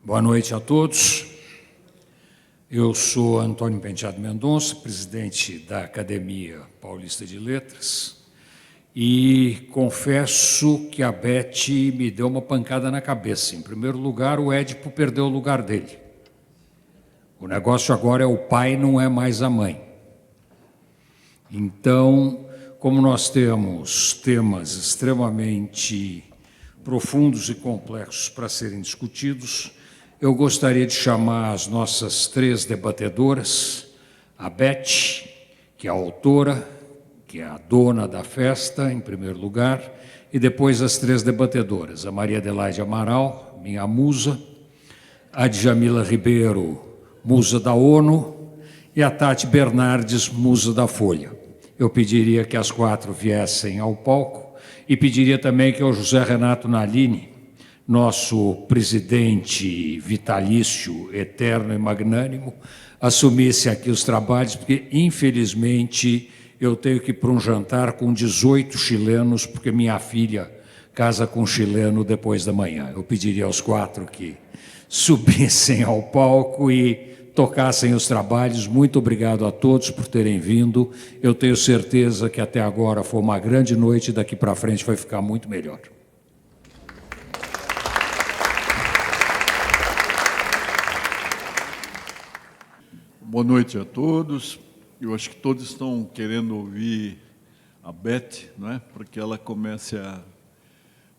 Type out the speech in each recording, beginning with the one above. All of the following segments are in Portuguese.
Boa noite a todos. Eu sou Antônio Penteado Mendonça, presidente da Academia Paulista de Letras, e confesso que a Beth me deu uma pancada na cabeça. Em primeiro lugar, o Édipo perdeu o lugar dele. O negócio agora é o pai, não é mais a mãe. Então, como nós temos temas extremamente profundos e complexos para serem discutidos, eu gostaria de chamar as nossas três debatedoras, a Beth, que é a autora, que é a dona da festa, em primeiro lugar, e depois as três debatedoras, a Maria Adelaide Amaral, minha musa, a Djamila Ribeiro, musa da ONU, e a Tati Bernardes, musa da Folha. Eu pediria que as quatro viessem ao palco e pediria também que o José Renato Nalini, nosso presidente vitalício, eterno e magnânimo, assumisse aqui os trabalhos, porque, infelizmente, eu tenho que ir para um jantar com 18 chilenos, porque minha filha casa com um chileno depois da manhã. Eu pediria aos quatro que subissem ao palco e tocassem os trabalhos. Muito obrigado a todos por terem vindo. Eu tenho certeza que até agora foi uma grande noite e daqui para frente vai ficar muito melhor. Boa noite a todos. Eu acho que todos estão querendo ouvir a Beth, não é? Para que ela comece a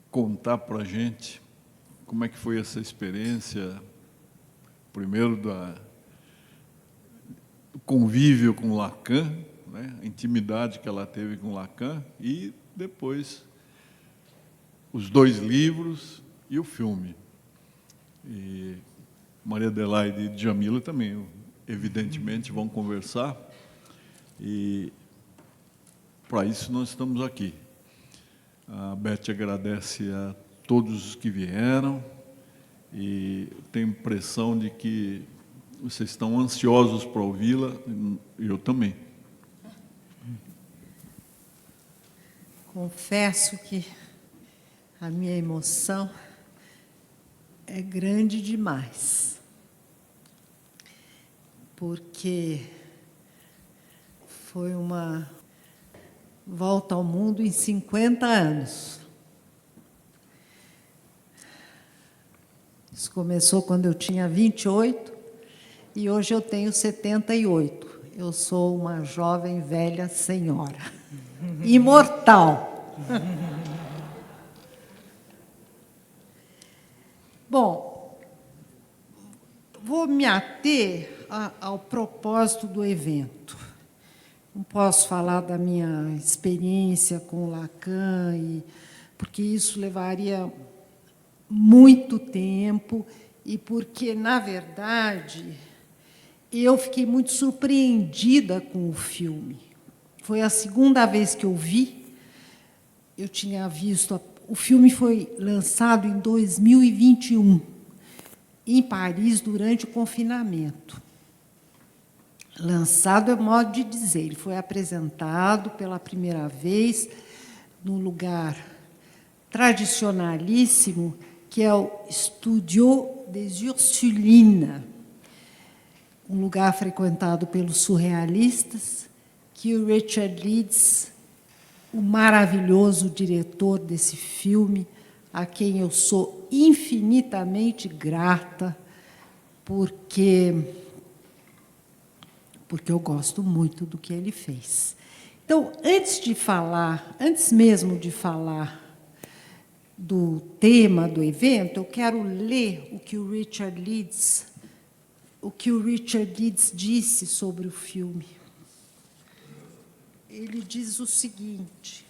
contar para a gente como é que foi essa experiência, primeiro do convívio com Lacan, né? A intimidade que ela teve com Lacan, e depois os dois livros e o filme. E Maria Adelaide e Djamila também, evidentemente, vão conversar, e para isso nós estamos aqui. A Beth agradece a todos os que vieram, e tenho a impressão de que vocês estão ansiosos para ouvi-la, e eu também. Confesso que a minha emoção é grande demais, porque foi uma volta ao mundo em 50 anos. Isso começou quando eu tinha 28 e hoje eu tenho 78. Eu sou uma jovem velha senhora, imortal. Bom, vou me ater ao propósito do evento. Não posso falar da minha experiência com Lacan, porque isso levaria muito tempo e porque, na verdade, eu fiquei muito surpreendida com o filme. Foi a segunda vez que eu vi. Eu tinha visto... O filme foi lançado em 2021, em Paris, durante o confinamento. Lançado é modo de dizer. Ele foi apresentado pela primeira vez num lugar tradicionalíssimo, que é o Studio des Ursulines, um lugar frequentado pelos surrealistas, que o Richard Leeds, o maravilhoso diretor desse filme, a quem eu sou infinitamente grata, porque eu gosto muito do que ele fez. Então, antes mesmo de falar do tema do evento, eu quero ler o que o Richard Leeds disse sobre o filme. Ele diz o seguinte: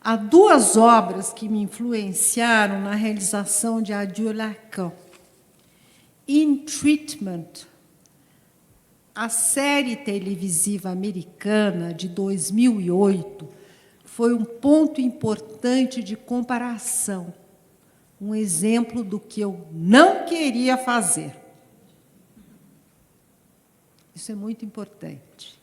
há duas obras que me influenciaram na realização de Adieu Lacan. In Treatment, a série televisiva americana de 2008, foi um ponto importante de comparação, um exemplo do que eu não queria fazer. Isso é muito importante.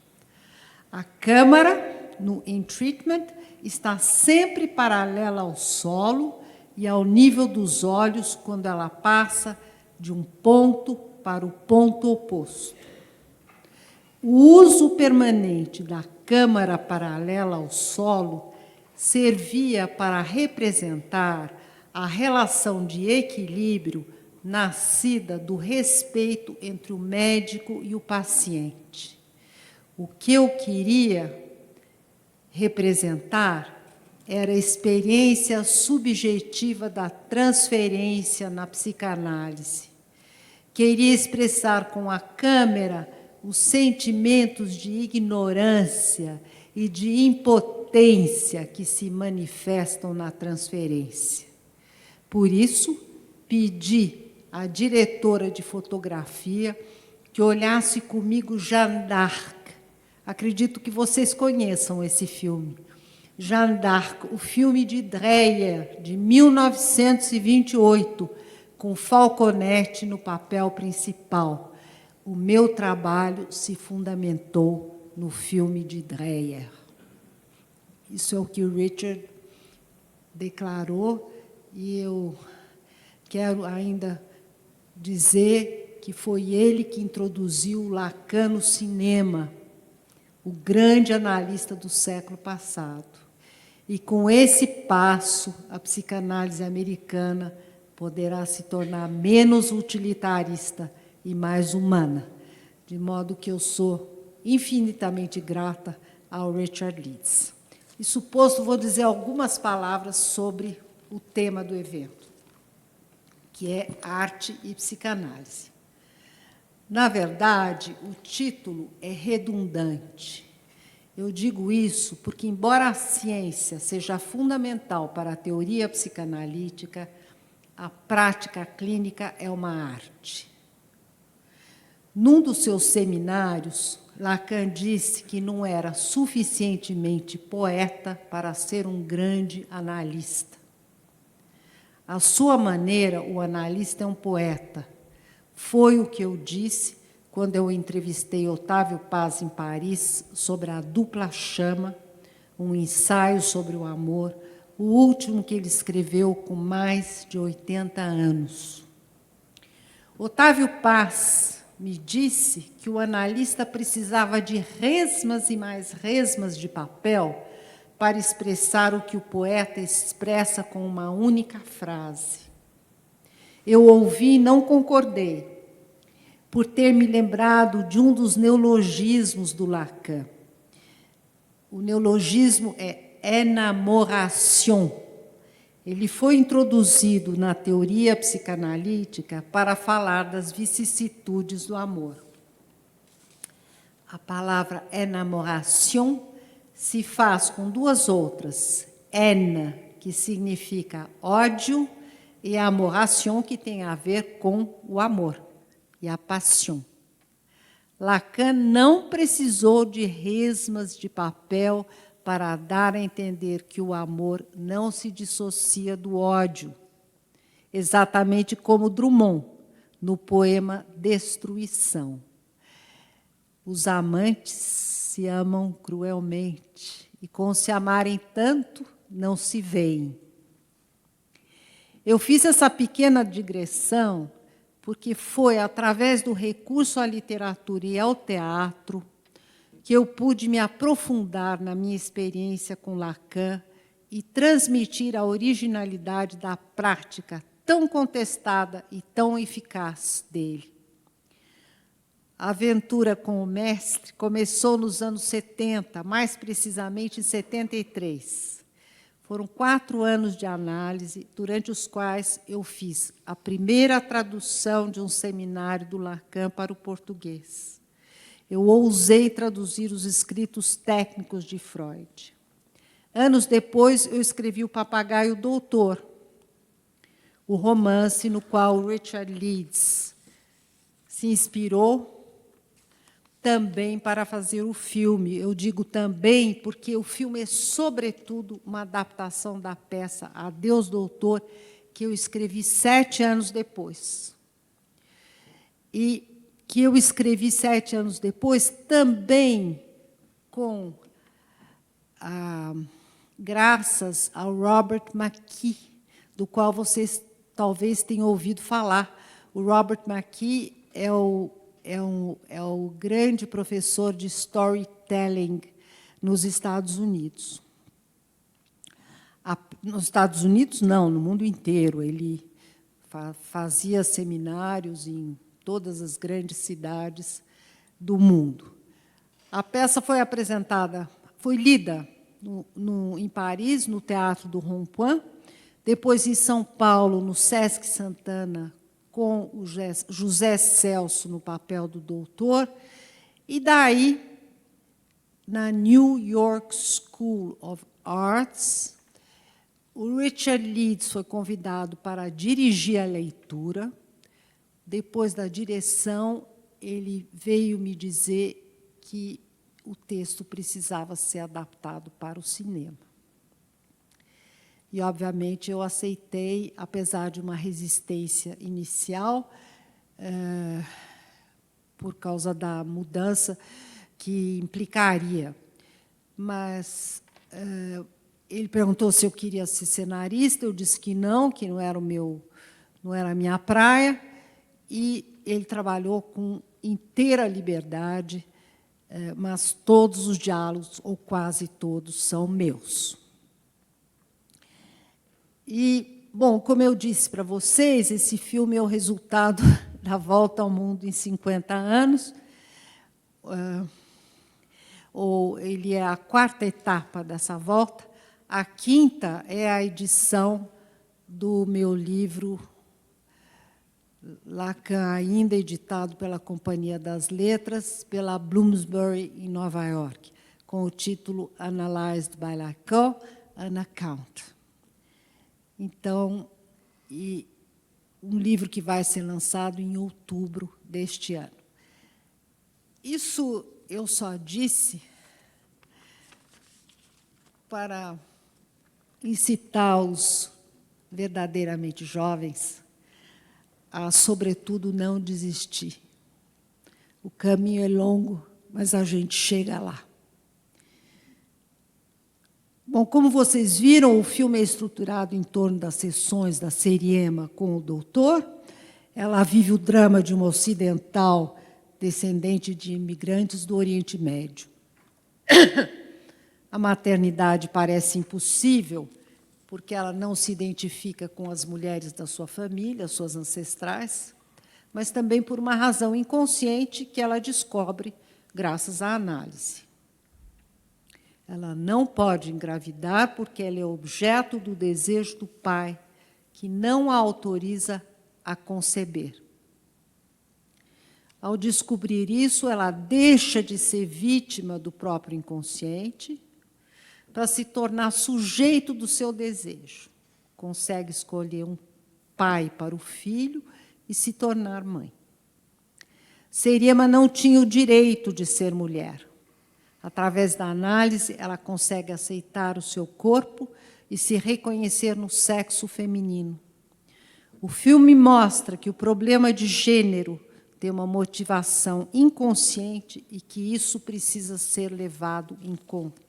A câmara no In Treatment, está sempre paralela ao solo e ao nível dos olhos quando ela passa de um ponto para o ponto oposto. O uso permanente da câmara paralela ao solo servia para representar a relação de equilíbrio nascida do respeito entre o médico e o paciente. O que eu queria representar era a experiência subjetiva da transferência na psicanálise. Queria expressar com a câmera os sentimentos de ignorância e de impotência que se manifestam na transferência. Por isso, pedi à diretora de fotografia que olhasse comigo Jeanne d'Arc. Acredito que vocês conheçam esse filme. Jeanne d'Arc, o filme de Dreyer, de 1928, com Falconetti no papel principal. O meu trabalho se fundamentou no filme de Dreyer. Isso é o que o Richard declarou, e eu quero ainda dizer que foi ele que introduziu Lacan no cinema, o grande analista do século passado. E, com esse passo, a psicanálise americana poderá se tornar menos utilitarista e mais humana, de modo que eu sou infinitamente grata ao Richard Leeds. Isso posto, vou dizer algumas palavras sobre o tema do evento, que é arte e psicanálise. Na verdade, o título é redundante. Eu digo isso porque, embora a ciência seja fundamental para a teoria psicanalítica, a prática clínica é uma arte. Num dos seus seminários, Lacan disse que não era suficientemente poeta para ser um grande analista. À sua maneira, o analista é um poeta. Foi o que eu disse quando eu entrevistei Otávio Paz em Paris sobre A Dupla Chama, um ensaio sobre o amor, o último que ele escreveu com mais de 80 anos. Otávio Paz me disse que o analista precisava de resmas e mais resmas de papel para expressar o que o poeta expressa com uma única frase. Eu ouvi e não concordei, por ter me lembrado de um dos neologismos do Lacan. O neologismo é enamoration. Ele foi introduzido na teoria psicanalítica para falar das vicissitudes do amor. A palavra enamoration se faz com duas outras, en, que significa ódio, e amoration, que tem a ver com o amor e a paixão. Lacan não precisou de resmas de papel para dar a entender que o amor não se dissocia do ódio, exatamente como Drummond, no poema Destruição. Os amantes se amam cruelmente, e com se amarem tanto, não se veem. Eu fiz essa pequena digressão porque foi através do recurso à literatura e ao teatro que eu pude me aprofundar na minha experiência com Lacan e transmitir a originalidade da prática tão contestada e tão eficaz dele. A aventura com o mestre começou nos anos 70, mais precisamente em 73. Foram 4 anos de análise, durante os quais eu fiz a primeira tradução de um seminário do Lacan para o português. Eu ousei traduzir os escritos técnicos de Freud. Anos depois, eu escrevi O Papagaio Doutor, o romance no qual Richard Leeds se inspirou também para fazer o filme. Eu digo também porque o filme é, sobretudo, uma adaptação da peça Adeus, Doutor, que eu escrevi 7 anos depois. E que eu escrevi 7 anos depois também com graças ao Robert McKee, do qual vocês talvez tenham ouvido falar. O Robert McKee é o grande professor de storytelling nos Estados Unidos. Nos Estados Unidos, não, no mundo inteiro. Ele fazia seminários em todas as grandes cidades do mundo. A peça foi apresentada, foi lida em Paris, no Teatro do Rond-Point, depois em São Paulo, no Sesc Santana, com o José Celso no papel do doutor, e daí, na New York School of Arts, o Richard Leeds foi convidado para dirigir a leitura. Depois da direção, ele veio me dizer que o texto precisava ser adaptado para o cinema. E, obviamente, eu aceitei, apesar de uma resistência inicial, por causa da mudança que implicaria. Mas ele perguntou se eu queria ser cenarista, eu disse que não era a minha praia, e ele trabalhou com inteira liberdade, mas todos os diálogos, ou quase todos, são meus. E, bom, como eu disse para vocês, esse filme é o resultado da volta ao mundo em 50 anos. Ele é a 4ª etapa dessa volta. A 5ª é a edição do meu livro Lacan, ainda editado pela Companhia das Letras, pela Bloomsbury, em Nova York, com o título Analyzed by Lacan, an Account. Então, um livro que vai ser lançado em outubro deste ano. Isso eu só disse para incitar os verdadeiramente jovens a, sobretudo, não desistir. O caminho é longo, mas a gente chega lá. Bom, como vocês viram, o filme é estruturado em torno das sessões da Seriema com o doutor. Ela vive o drama de uma ocidental descendente de imigrantes do Oriente Médio. A maternidade parece impossível, porque ela não se identifica com as mulheres da sua família, suas ancestrais, mas também por uma razão inconsciente que ela descobre graças à análise. Ela não pode engravidar porque ela é objeto do desejo do pai, que não a autoriza a conceber. Ao descobrir isso, ela deixa de ser vítima do próprio inconsciente para se tornar sujeito do seu desejo. Consegue escolher um pai para o filho e se tornar mãe. Seriema não tinha o direito de ser mulher. Através da análise, ela consegue aceitar o seu corpo e se reconhecer no sexo feminino. O filme mostra que o problema de gênero tem uma motivação inconsciente e que isso precisa ser levado em conta.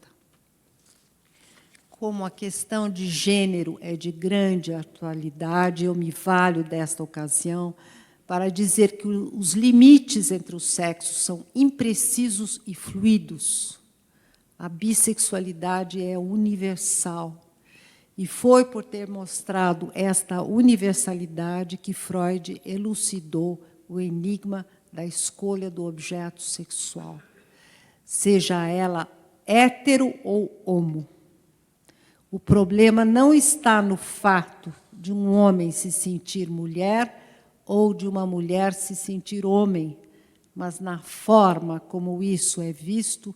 Como a questão de gênero é de grande atualidade, eu me valho desta ocasião para dizer que os limites entre os sexos são imprecisos e fluidos. A bissexualidade é universal. E foi por ter mostrado esta universalidade que Freud elucidou o enigma da escolha do objeto sexual, seja ela hétero ou homo. O problema não está no fato de um homem se sentir mulher ou de uma mulher se sentir homem, mas na forma como isso é visto,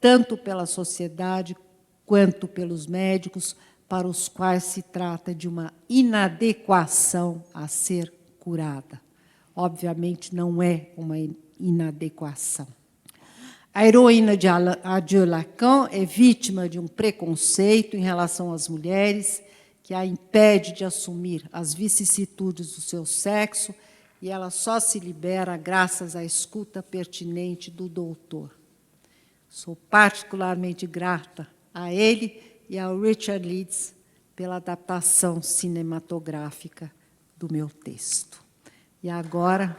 tanto pela sociedade quanto pelos médicos, para os quais se trata de uma inadequação a ser curada. Obviamente, não é uma inadequação. A heroína de Adieu Lacan é vítima de um preconceito em relação às mulheres que a impede de assumir as vicissitudes do seu sexo, e ela só se libera graças à escuta pertinente do doutor. Sou particularmente grata a ele e ao Richard Leeds pela adaptação cinematográfica do meu texto. E agora...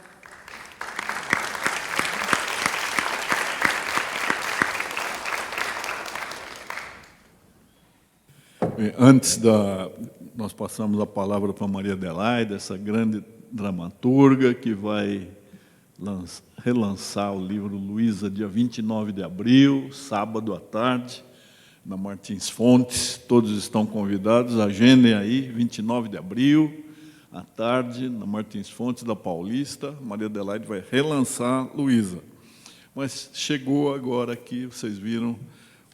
Antes nós passamos a palavra para Maria Adelaide, essa grande dramaturga que vai relançar o livro Luísa, dia 29 de abril, sábado à tarde, na Martins Fontes. Todos estão convidados, agendem aí, 29 de abril, à tarde, na Martins Fontes da Paulista. Maria Adelaide vai relançar Luísa. Mas chegou agora aqui, vocês viram,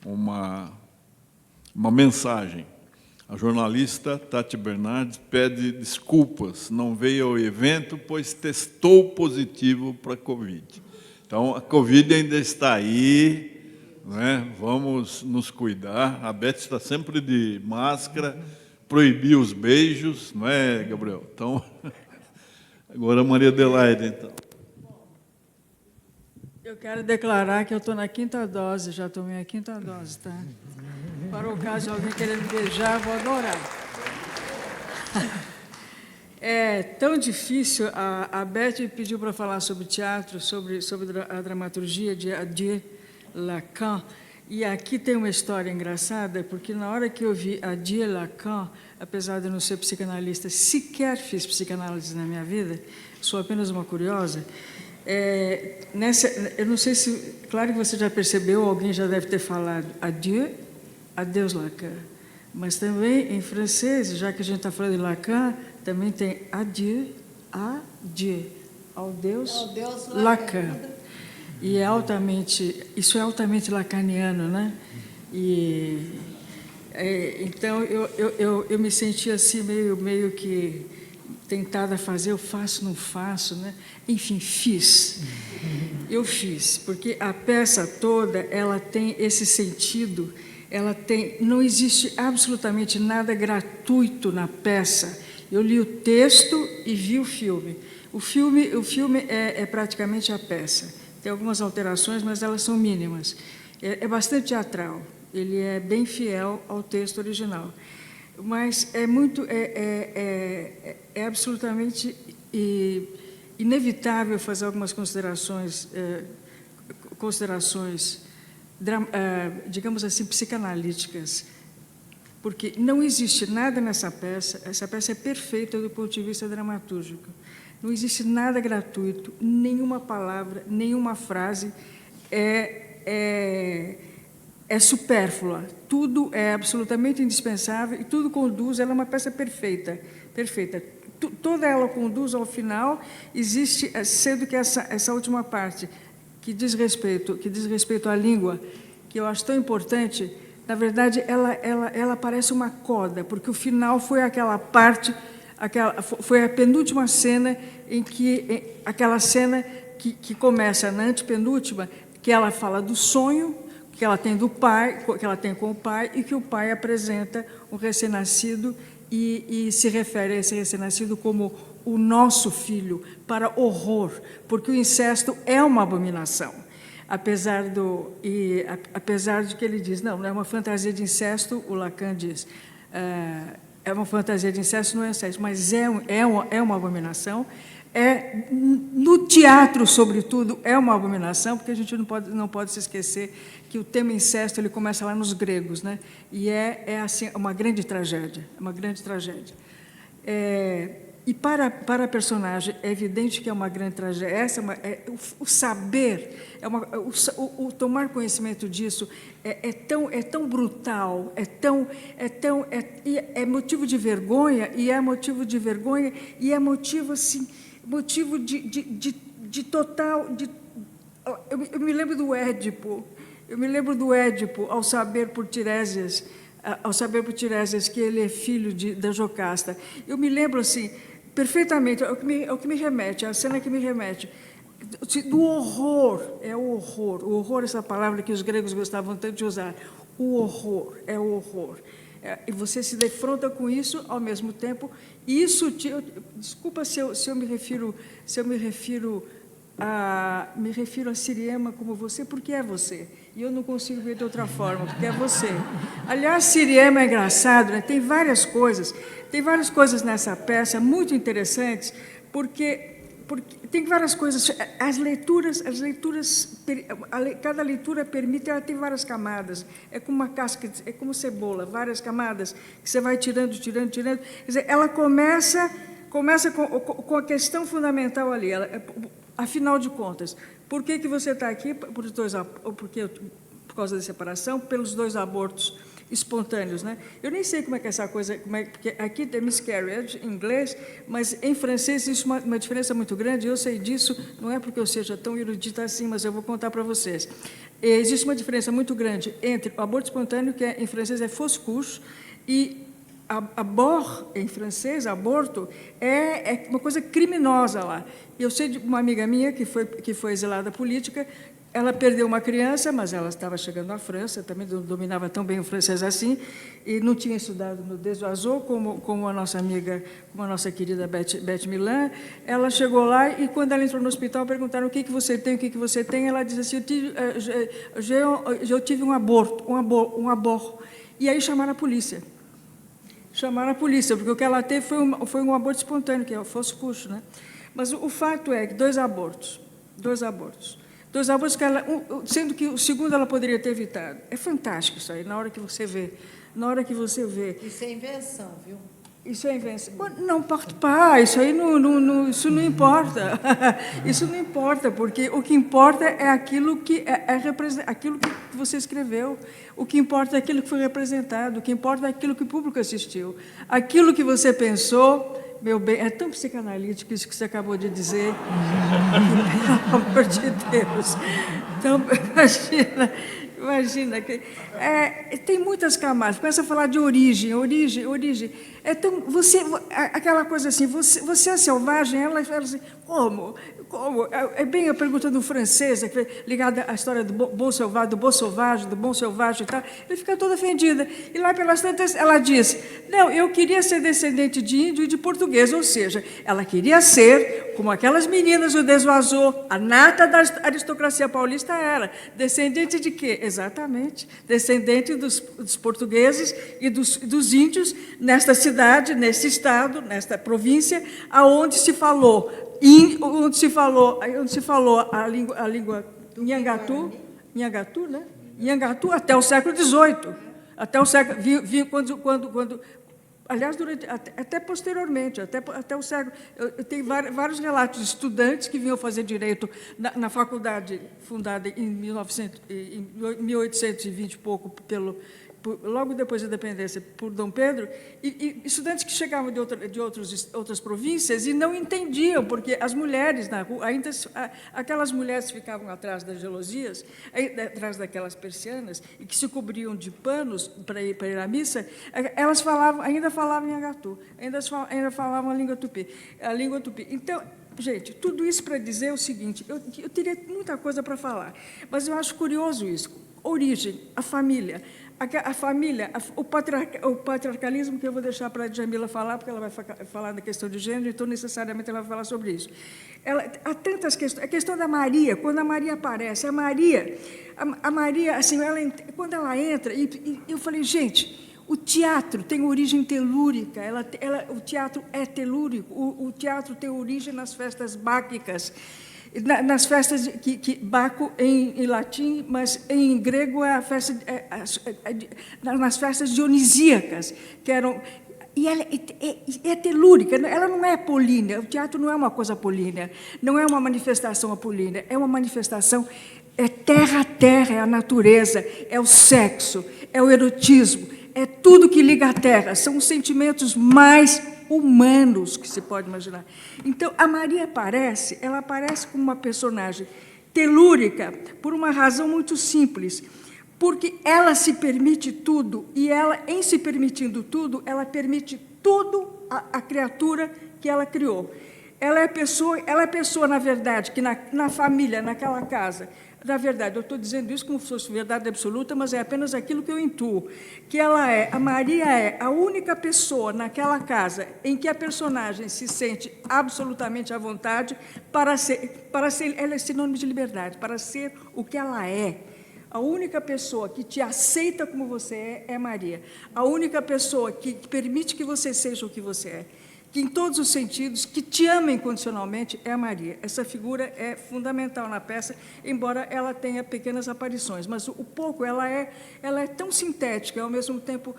uma mensagem. A jornalista Tati Bernardes pede desculpas, não veio ao evento, pois testou positivo para a Covid. Então, a Covid ainda está aí, né? Vamos nos cuidar. A Beth está sempre de máscara, proibir os beijos, não é, Gabriel? Então, agora a Maria Adelaide, então. Eu quero declarar que eu estou na 5ª dose, já tomei a 5ª dose, tá? Para o caso de alguém querer me beijar, vou adorar. É tão difícil, a Beth pediu para falar sobre teatro, sobre a dramaturgia de Adieu Lacan, e aqui tem uma história engraçada, porque na hora que eu vi Adieu Lacan, apesar de eu não ser psicanalista, sequer fiz psicanálise na minha vida, sou apenas uma curiosa. Eu não sei se... Claro que você já percebeu, alguém já deve ter falado Adieu, adeus Lacan. Mas também, em francês, já que a gente está falando de Lacan, também tem adieu, adieu, ao Deus Lacan. E isso é altamente lacaniano, né? Então, eu me senti assim, meio que tentada a fazer, eu faço, não faço, né? Enfim, fiz. Eu fiz, porque a peça toda, ela tem esse sentido, não existe absolutamente nada gratuito na peça. Eu li o texto e vi o filme. O filme é praticamente a peça. Tem algumas alterações, mas elas são mínimas. É bastante teatral. Ele é bem fiel ao texto original. Mas é absolutamente inevitável fazer algumas considerações, digamos assim, psicanalíticas, porque não existe nada nessa peça. Essa peça é perfeita do ponto de vista dramatúrgico. Não existe nada gratuito, nenhuma palavra, nenhuma frase é supérflua. Tudo é absolutamente indispensável e tudo conduz. Ela é uma peça perfeita, perfeita. Toda ela conduz ao final. Existe, sendo que essa última parte que diz respeito à língua, que eu acho tão importante, na verdade, ela parece uma coda, porque o final foi aquela parte, foi a penúltima cena aquela cena que começa na antepenúltima, que ela fala do sonho que ela tem do pai, que ela tem com o pai, e que o pai apresenta o recém-nascido e se refere a esse recém-nascido como o nosso filho, para horror, porque o incesto é uma abominação. Apesar de que ele diz, não é uma fantasia de incesto, o Lacan diz, é uma fantasia de incesto, não é incesto, mas é uma abominação. No teatro, sobretudo, é uma abominação, porque a gente não pode se esquecer que o tema incesto ele começa lá nos gregos, né? E assim, uma grande tragédia, uma grande tragédia. E para a personagem é evidente que é uma grande tragédia. O saber, o tomar conhecimento disso é tão brutal, é motivo de vergonha, e é motivo de vergonha, e é motivo assim, motivo de total. Eu me lembro do Édipo. Ao saber por Tiresias que ele é filho da Jocasta. Eu me lembro assim perfeitamente, é o que me remete, é a cena que me remete do horror. O horror, essa palavra que os gregos gostavam tanto de usar. O horror, é o horror. E você se defronta com isso ao mesmo tempo. Desculpa se eu me refiro me refiro a Siriema como você porque é você. E eu não consigo ver de outra forma, porque é você. Aliás, Siriema é engraçado, né? Tem várias coisas nessa peça muito interessantes, porque tem várias coisas. Cada leitura permite, ela tem várias camadas. É como uma casca, é como cebola, várias camadas que você vai tirando. Quer dizer, ela começa com a questão fundamental ali. Afinal de contas, por que você está aqui? Por causa da separação, pelos 2 abortos espontâneos, né? Eu nem sei como é que essa coisa, porque aqui tem miscarriage em inglês, mas em francês existe uma diferença muito grande. Eu sei disso, não é porque eu seja tão erudita assim, mas eu vou contar para vocês. Existe uma diferença muito grande entre o aborto espontâneo, que em francês é fausse couche, e abort, em francês, aborto, é uma coisa criminosa lá. Eu sei de uma amiga minha que foi exilada política. Ela perdeu uma criança, mas ela estava chegando à França, também não dominava tão bem o francês assim, e não tinha estudado no Desoiseau, como a nossa amiga, como a nossa querida Beth Milan. Ela chegou lá e, quando ela entrou no hospital, perguntaram o que você tem, o que você tem. Ela disse assim, eu tive um aborto. E aí chamaram a polícia. Porque o que ela teve foi um aborto espontâneo, que é o fausse couche, né? Mas o fato é que 2 abortos, que ela, sendo que o segundo ela poderia ter evitado. É fantástico isso aí, na hora que você vê. Isso é invenção, viu? Isso é invenção. Não importa, pá, isso aí isso não importa. Isso não importa, porque o que importa é aquilo que aquilo que você escreveu. O que importa é aquilo que foi representado. O que importa é aquilo que o público assistiu. Aquilo que você pensou. Meu bem, é tão psicanalítico isso que você acabou de dizer. Pelo amor de Deus. Então, imagina que tem muitas camadas. Começa a falar de origem. Então, aquela coisa assim, você é selvagem, ela fala assim, como? É bem a pergunta do francês, ligada à história do bom selvagem, do bom selvagem e tal. Ele fica toda ofendida. E lá pelas tantas, ela diz, não, eu queria ser descendente de índio e de português, ou seja, ela queria ser, como aquelas meninas do Desoiseau, a nata da aristocracia paulista era. Descendente de quê? Exatamente, descendente dos portugueses e dos índios nesta cidade, nesse estado, nesta província, onde se falou a língua Nhangatu, né? Nhangatu até o século XVIII, quando aliás, até posteriormente, até o século. Eu tenho vários relatos de estudantes que vinham fazer direito na faculdade fundada em 1820 e pouco logo depois da independência, por Dom Pedro, e estudantes que chegavam de outras províncias e não entendiam, porque as mulheres na rua, ainda aquelas mulheres que ficavam atrás das gelosias, atrás daquelas persianas, e que se cobriam de panos para ir à missa, elas ainda falavam em Nhangatu, ainda falavam a língua tupi. Então, gente, tudo isso para dizer o seguinte, eu teria muita coisa para falar, mas eu acho curioso isso. Origem, a família, o patriarcalismo, que eu vou deixar para a Djamila falar, porque ela vai falar da questão de gênero, então, necessariamente, ela vai falar sobre isso. Há tantas questões. A questão da Maria, quando a Maria aparece, a Maria, assim, quando ela entra, e eu falei, gente, o teatro tem origem telúrica, o teatro é telúrico, o teatro tem origem nas festas báquicas, nas festas Baco em latim, mas em grego é a festa, nas festas dionisíacas, que eram. E ela é telúrica, ela não é apolínea, o teatro não é uma coisa apolínea, não é uma manifestação apolínea, é uma manifestação, é terra a terra, é a natureza, é o sexo, é o erotismo, é tudo que liga à terra, são os sentimentos mais humanos que se pode imaginar. Então, a Maria aparece como uma personagem telúrica por uma razão muito simples, porque ela se permite tudo, e ela, em se permitindo tudo, ela permite tudo à criatura que ela criou. Ela é pessoa, na verdade, que na família, naquela casa, na verdade, eu estou dizendo isso como se fosse verdade absoluta, mas é apenas aquilo que eu intuo, que a Maria é a única pessoa naquela casa em que a personagem se sente absolutamente à vontade para ser, ela é sinônimo de liberdade, para ser o que ela é. A única pessoa que te aceita como você é Maria. A única pessoa que permite que você seja o que você é, que em todos os sentidos, que te ama incondicionalmente, é a Maria. Essa figura é fundamental na peça, embora ela tenha pequenas aparições, mas o pouco ela é tão sintética, ao mesmo tempo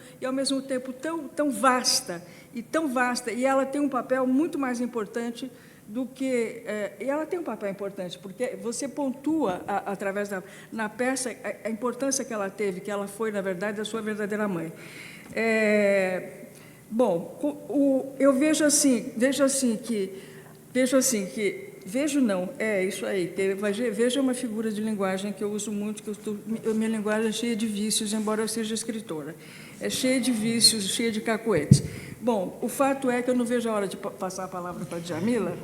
tão vasta, e ela tem um papel muito mais importante do que... e ela tem um papel importante, porque você pontua, através na peça, a importância que ela teve, que ela foi, na verdade, a sua verdadeira mãe. Bom, eu vejo é uma figura de linguagem que eu uso muito, minha linguagem é cheia de vícios, embora eu seja escritora. É cheia de vícios, cheia de cacoetes. Bom, o fato é que eu não vejo a hora de passar a palavra para a Djamila,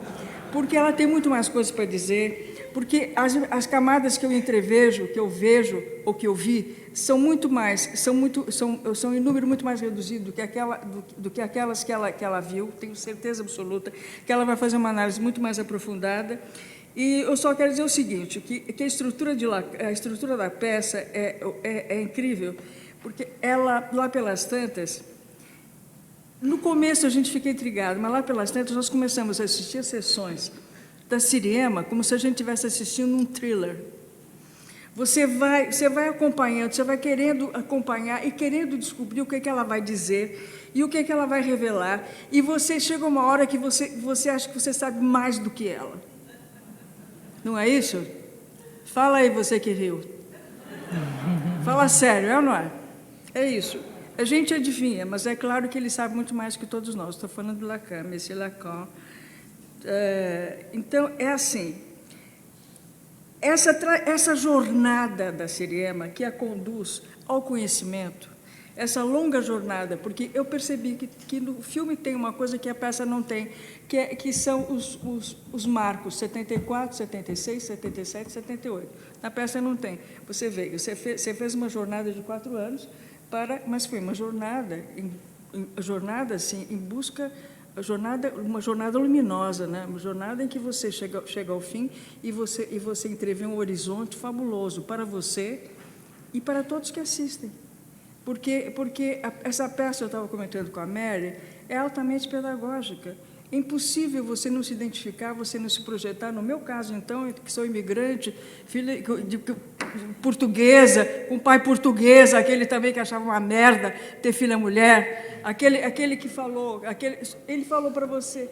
porque ela tem muito mais coisas para dizer, porque as camadas que eu entrevejo, que eu vejo ou que eu vi, são em número muito mais reduzido do que aquelas que ela viu, tenho certeza absoluta que ela vai fazer uma análise muito mais aprofundada. E eu só quero dizer o seguinte, que a estrutura da peça é incrível, porque ela, lá pelas tantas, no começo a gente fica intrigado, mas lá pelas tantas nós começamos a assistir as sessões da Siriema como se a gente estivesse assistindo um thriller. Você vai acompanhando, você vai querendo acompanhar e querendo descobrir o que ela vai dizer e o que ela vai revelar, e você chega uma hora que você acha que você sabe mais do que ela. Não é isso? Fala aí, você que riu. Fala sério, é ou não é? É isso. A gente adivinha, mas é claro que ele sabe muito mais que todos nós. Estou falando de Lacan, Monsieur Lacan. Então, é assim, essa jornada da Siriema que a conduz ao conhecimento, essa longa jornada, porque eu percebi que no filme tem uma coisa que a peça não tem, que são os marcos 74, 76, 77, 78. Na peça não tem. Você fez uma jornada de 4 anos, mas foi uma jornada, assim, em busca... uma jornada luminosa, né? Uma jornada em que você chega ao fim e você entrevê um horizonte fabuloso para você e para todos que assistem. Porque essa peça, eu estava comentando com a Mary, é altamente pedagógica. É impossível você não se identificar, você não se projetar. No meu caso, então, que sou imigrante, filha de portuguesa, com pai português, aquele também que achava uma merda ter filha mulher, aquele que falou, ele falou para você,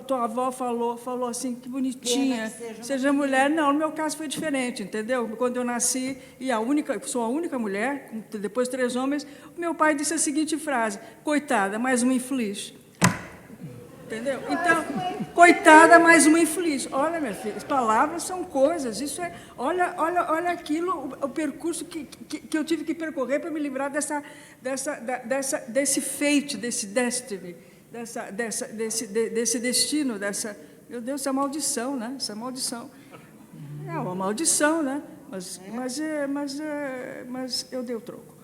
tua avó falou assim, que bonitinha, seja mulher. Não, no meu caso foi diferente, entendeu? Quando eu nasci, e sou a única mulher, depois 3 homens, meu pai disse a seguinte frase: coitada, mais uma infeliz. Entendeu? Então, coitada, mais uma infeliz. Olha, minha filha, as palavras são coisas. Isso é, olha aquilo, o percurso que eu tive que percorrer para me livrar desse fate, desse destiny, desse destino, meu Deus, essa maldição, né? Essa maldição. É uma maldição, né? Mas eu dei o troco.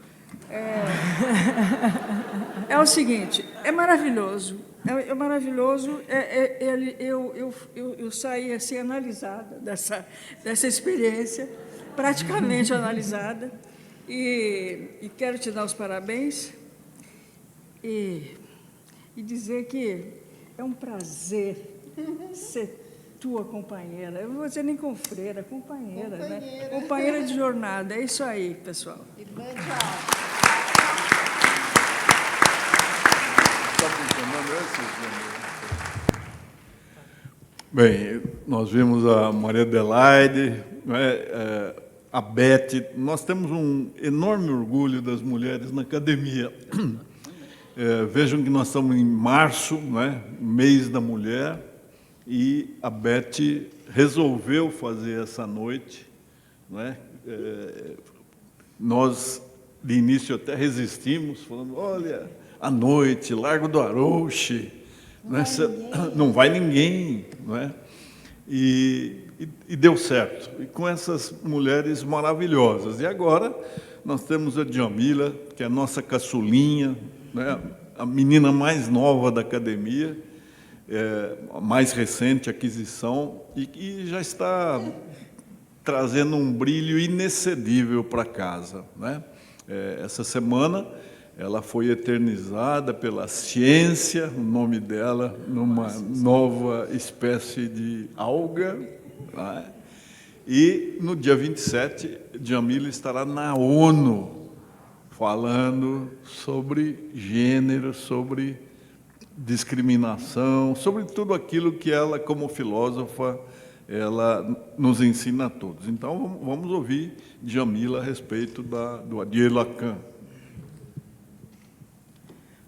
É o seguinte, é maravilhoso. É maravilhoso. Eu saí assim analisada dessa experiência, praticamente analisada, e quero te dar os parabéns e dizer que é um prazer ser tua companheira. Eu não vou dizer nem confreira, companheira, né? Companheira de jornada. É isso aí, pessoal. Bem, nós vimos a Maria Adelaide, a Beth. Nós temos um enorme orgulho das mulheres na academia. Vejam que nós estamos em março, mês da mulher, e a Beth resolveu fazer essa noite. Nós, de início, até resistimos, falando, olha, à noite, Largo do Arouche, não vai ninguém. e deu certo, e com essas mulheres maravilhosas. E agora nós temos a Djamila, que é a nossa caçulinha, né, a menina mais nova da academia, a mais recente aquisição, e que já está trazendo um brilho inexcedível para casa, né? Essa semana ela foi eternizada pela ciência, o nome dela, numa nova espécie de alga, né? E no dia 27, Djamila estará na ONU falando sobre gênero, sobre discriminação, sobre tudo aquilo que ela, como filósofa, ela nos ensina a todos. Então, vamos ouvir Djamila a respeito do Adier Lacan.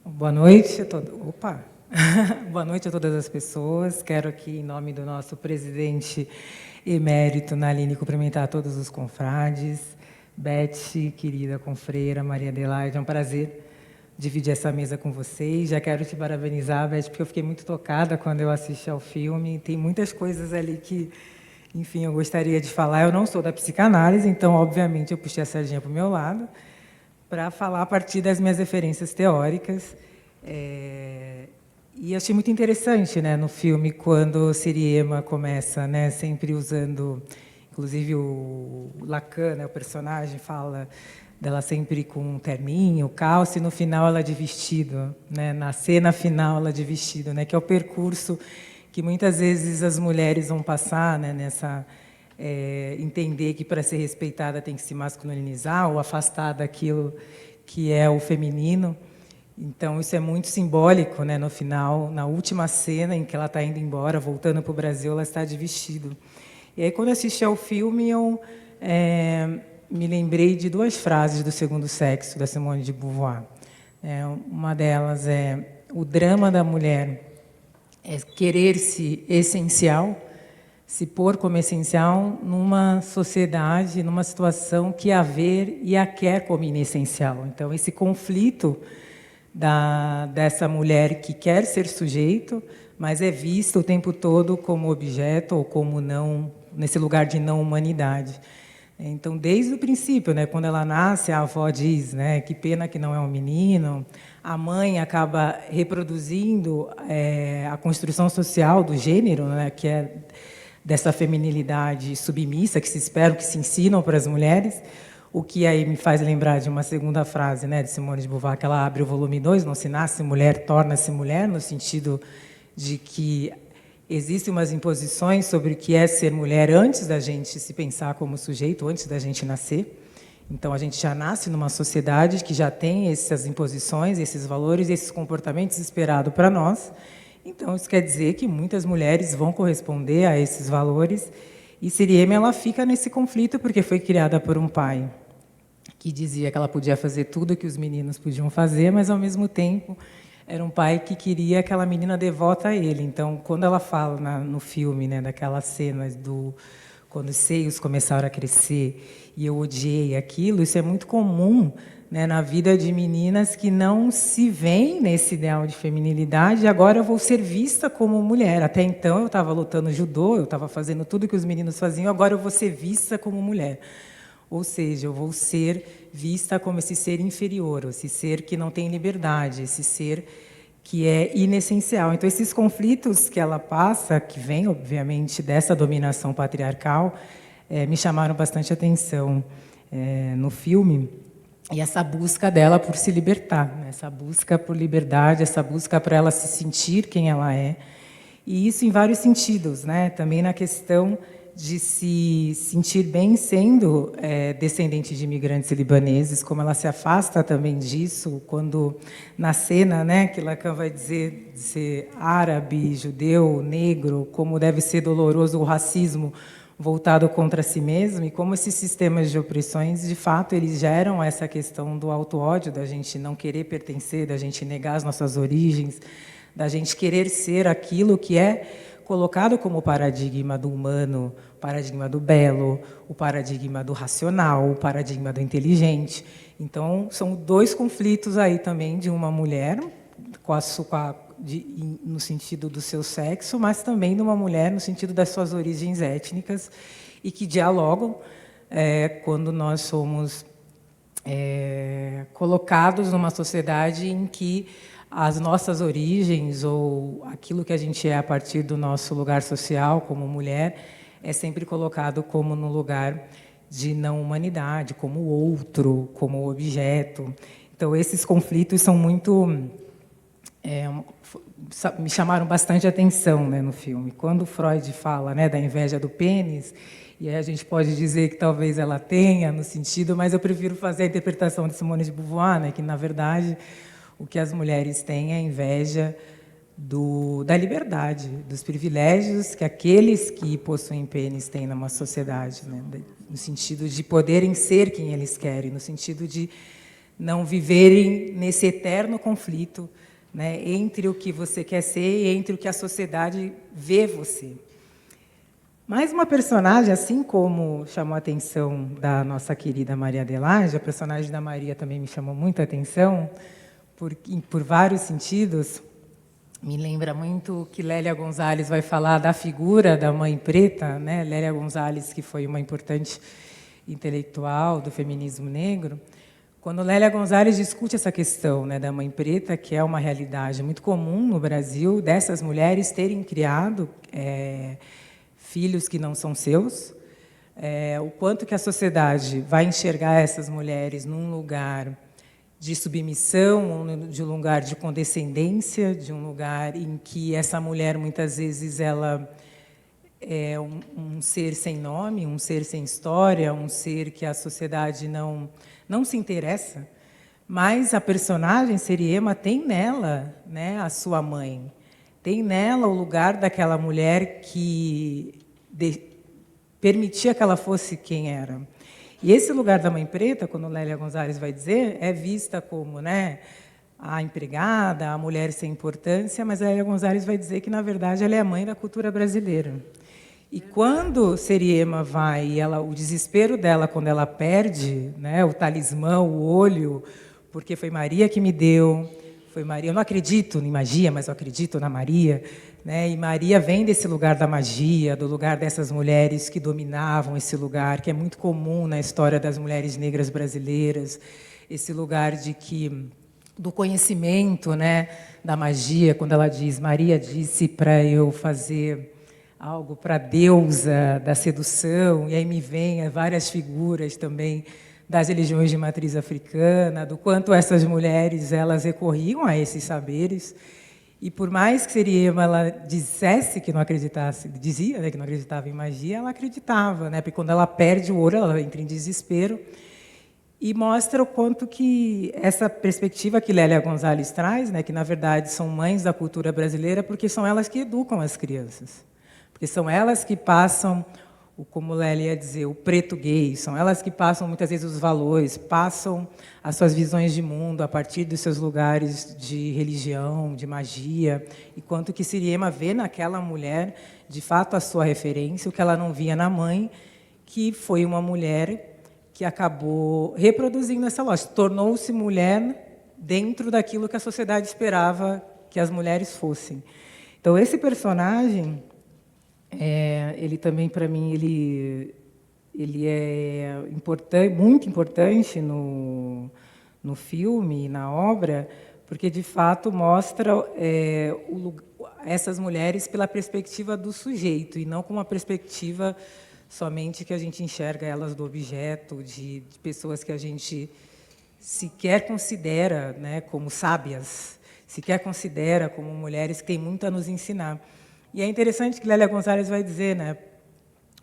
Boa noite a todos. Opa! Boa noite a todas as pessoas. Quero aqui, em nome do nosso presidente emérito Naline, cumprimentar todos os confrades. Beth, querida confreira, Maria Adelaide, é um prazer dividir essa mesa com vocês. Já quero te parabenizar, Beth, porque eu fiquei muito tocada quando eu assisti ao filme. Tem muitas coisas ali que, enfim, eu gostaria de falar. Eu não sou da psicanálise, então, obviamente, eu puxei a sardinha para o meu lado para falar a partir das minhas referências teóricas. E achei muito interessante, né, no filme, quando Siriema começa, né, sempre usando, inclusive o Lacan, né, o personagem, fala dela sempre com um terninho, calça, e no final ela de vestido, né, na cena final ela de vestido, né, que é o percurso que muitas vezes as mulheres vão passar, né, nessa entender que para ser respeitada tem que se masculinizar ou afastar daquilo que é o feminino. Então, isso é muito simbólico, né? No final, na última cena em que ela está indo embora, voltando para o Brasil, ela está de vestido. E aí, quando assisti ao filme, eu me lembrei de duas frases do Segundo Sexo, da Simone de Beauvoir. Uma delas é: o drama da mulher é querer-se essencial, se pôr como essencial numa sociedade, numa situação que a ver e a quer como inessencial. Então, esse conflito dessa mulher que quer ser sujeito, mas é vista o tempo todo como objeto ou como não, nesse lugar de não humanidade. Então, desde o princípio, né, quando ela nasce, a avó diz, né, que pena que não é um menino. A mãe acaba reproduzindo a construção social do gênero, né, que é dessa feminilidade submissa que se espera, que se ensinam para as mulheres. O que aí me faz lembrar de uma segunda frase, né, de Simone de Beauvoir, que ela abre o volume 2, não se nasce mulher, torna-se mulher, no sentido de que existem umas imposições sobre o que é ser mulher antes da gente se pensar como sujeito, antes da gente nascer. Então, a gente já nasce numa sociedade que já tem essas imposições, esses valores, esses comportamentos esperados para nós. Então, isso quer dizer que muitas mulheres vão corresponder a esses valores. E Siriema, ela fica nesse conflito porque foi criada por um pai que dizia que ela podia fazer tudo que os meninos podiam fazer, mas, ao mesmo tempo, era um pai que queria aquela menina devota a ele. Então, quando ela fala no filme, né, daquela cena quando os seios começaram a crescer e eu odiei aquilo, isso é muito comum, né, na vida de meninas que não se veem nesse ideal de feminilidade. E agora eu vou ser vista como mulher. Até então eu estava lutando judô, eu estava fazendo tudo que os meninos faziam, agora eu vou ser vista como mulher. Ou seja, eu vou ser vista como esse ser inferior, esse ser que não tem liberdade, esse ser que é inessencial. Então, esses conflitos que ela passa, que vêm, obviamente, dessa dominação patriarcal, me chamaram bastante atenção no filme. E essa busca dela por se libertar, né? Essa busca por liberdade, essa busca para ela se sentir quem ela é. E isso em vários sentidos, né? Também na questão de se sentir bem sendo descendente de imigrantes libaneses, como ela se afasta também disso, quando na cena, né, que Lacan vai dizer de ser árabe, judeu, negro, como deve ser doloroso o racismo voltado contra si mesmo, e como esses sistemas de opressões, de fato, eles geram essa questão do auto-ódio, da gente não querer pertencer, da gente negar as nossas origens, da gente querer ser aquilo que é colocado como paradigma do humano, o paradigma do belo, o paradigma do racional, o paradigma do inteligente. Então, são dois conflitos aí também de uma mulher com no sentido do seu sexo, mas também de uma mulher no sentido das suas origens étnicas, e que dialogam quando nós somos colocados numa sociedade em que as nossas origens ou aquilo que a gente é a partir do nosso lugar social como mulher é sempre colocado como no lugar de não humanidade, como outro, como objeto. Então, esses conflitos são muito... me chamaram bastante atenção, né, no filme. Quando Freud fala, né, da inveja do pênis, e aí a gente pode dizer que talvez ela tenha, no sentido, mas eu prefiro fazer a interpretação de Simone de Beauvoir, né, que, na verdade, o que as mulheres têm é a inveja da liberdade, dos privilégios que aqueles que possuem pênis têm numa sociedade, né, no sentido de poderem ser quem eles querem, no sentido de não viverem nesse eterno conflito, né, entre o que você quer ser e entre o que a sociedade vê você. Mais uma personagem, assim como chamou a atenção da nossa querida Maria Adelaide, a personagem da Maria também me chamou muito a atenção, por vários sentidos. Me lembra muito que Lélia Gonzalez vai falar da figura da mãe preta, né? Lélia Gonzalez, que foi uma importante intelectual do feminismo negro. Quando Lélia Gonzalez discute essa questão, né, da mãe preta, que é uma realidade muito comum no Brasil, dessas mulheres terem criado filhos que não são seus, o quanto que a sociedade vai enxergar essas mulheres num lugar de submissão, de um lugar de condescendência, de um lugar em que essa mulher, muitas vezes, ela é um ser sem nome, um ser sem história, um ser que a sociedade não se interessa, mas a personagem, Seriema, tem nela, né, a sua mãe, tem nela o lugar daquela mulher que permitia que ela fosse quem era. E esse lugar da mãe preta, quando Lélia Gonzalez vai dizer, é vista como, né, a empregada, a mulher sem importância, mas a Lélia Gonzalez vai dizer que, na verdade, ela é a mãe da cultura brasileira. E quando Seriema vai, o desespero dela quando ela perde, né, o talismã, o olho, porque foi Maria que me deu, foi Maria. Eu não acredito em magia, mas eu acredito na Maria, né? E Maria vem desse lugar da magia, do lugar dessas mulheres que dominavam esse lugar, que é muito comum na história das mulheres negras brasileiras, esse lugar do conhecimento, né, da magia, quando ela diz, Maria disse para eu fazer algo para a deusa da sedução, e aí me vêm várias figuras também das religiões de matriz africana, do quanto essas mulheres elas recorriam a esses saberes. E por mais que Seriema ela dissesse que não acreditasse, dizia, né, que não acreditava em magia, ela acreditava, né, porque quando ela perde o ouro, ela entra em desespero. E mostra o quanto que essa perspectiva que Lélia Gonzalez traz, né, que na verdade são mães da cultura brasileira, porque são elas que educam as crianças. Porque são elas que passam, como Lélia ia dizer, o preto gay, são elas que passam muitas vezes os valores, passam as suas visões de mundo a partir dos seus lugares de religião, de magia, e quanto que Seriema vê naquela mulher, de fato, a sua referência, o que ela não via na mãe, que foi uma mulher que acabou reproduzindo essa lógica, tornou-se mulher dentro daquilo que a sociedade esperava que as mulheres fossem. Então, esse personagem, ele também, para mim, ele é importante, muito importante no filme, na obra, porque, de fato, mostra essas mulheres pela perspectiva do sujeito, e não com uma perspectiva somente que a gente enxerga elas do objeto, de pessoas que a gente sequer considera, né, como sábias, sequer considera como mulheres que têm muito a nos ensinar. E é interessante que Lélia Gonzalez vai dizer, né,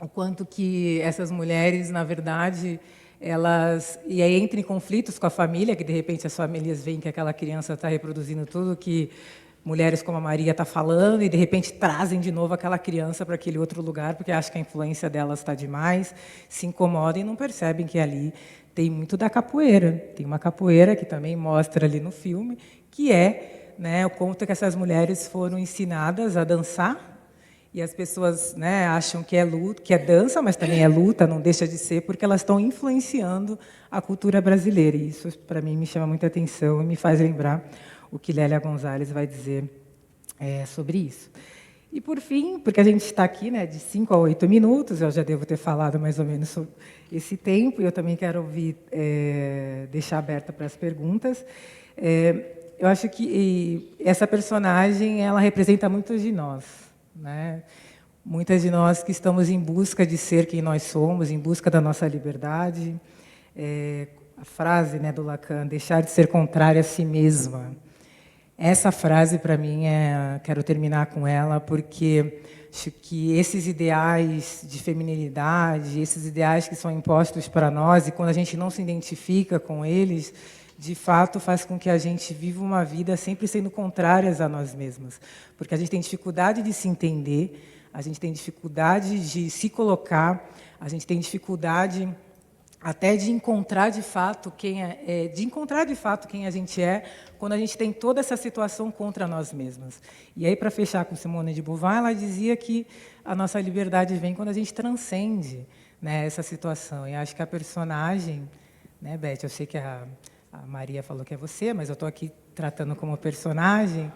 o quanto que essas mulheres, na verdade, elas e aí entram em conflitos com a família, que de repente as famílias veem que aquela criança está reproduzindo tudo que mulheres como a Maria está falando e de repente trazem de novo aquela criança para aquele outro lugar, porque acham que a influência delas está demais, se incomodam e não percebem que ali tem muito da capoeira. Tem uma capoeira que também mostra ali no filme, que é, né, o quanto que essas mulheres foram ensinadas a dançar, e as pessoas, né, acham que é luta, que é dança, mas também é luta, não deixa de ser, porque elas estão influenciando a cultura brasileira. E isso, para mim, me chama muita atenção e me faz lembrar o que Lélia Gonzalez vai dizer sobre isso. E, por fim, porque a gente está aqui, né, de 5 a 8 minutos, eu já devo ter falado mais ou menos sobre esse tempo, e eu também quero ouvir, deixar aberta para as perguntas. Eu acho que essa personagem, ela representa muitos de nós, né? Muitas de nós que estamos em busca de ser quem nós somos, em busca da nossa liberdade. A frase, né, do Lacan, deixar de ser contrária a si mesma. Essa frase, para mim, quero terminar com ela, porque acho que esses ideais de feminilidade, esses ideais que são impostos para nós, e quando a gente não se identifica com eles, de fato faz com que a gente viva uma vida sempre sendo contrárias a nós mesmas. Porque a gente tem dificuldade de se entender, a gente tem dificuldade de se colocar, a gente tem dificuldade até de encontrar de fato quem a gente é, quando a gente tem toda essa situação contra nós mesmas. E aí, para fechar com Simone de Beauvoir, ela dizia que a nossa liberdade vem quando a gente transcende, né, essa situação. E acho que a personagem, né, Beth, eu sei que a Maria falou que é você, mas eu estou aqui tratando como personagem,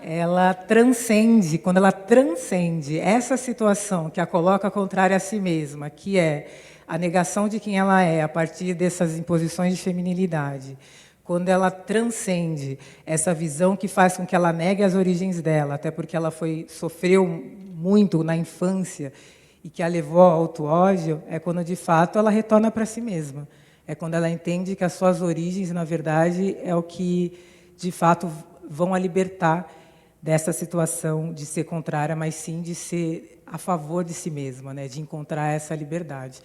ela transcende, quando ela transcende essa situação que a coloca contrária a si mesma, que é a negação de quem ela é a partir dessas imposições de feminilidade, quando ela transcende essa visão que faz com que ela negue as origens dela, até porque ela sofreu muito na infância e que a levou ao auto-ódio, é quando, de fato, ela retorna para si mesma. É quando ela entende que as suas origens, na verdade, é o que, de fato, vão a libertar dessa situação de ser contrária, mas sim de ser a favor de si mesma, né? De encontrar essa liberdade.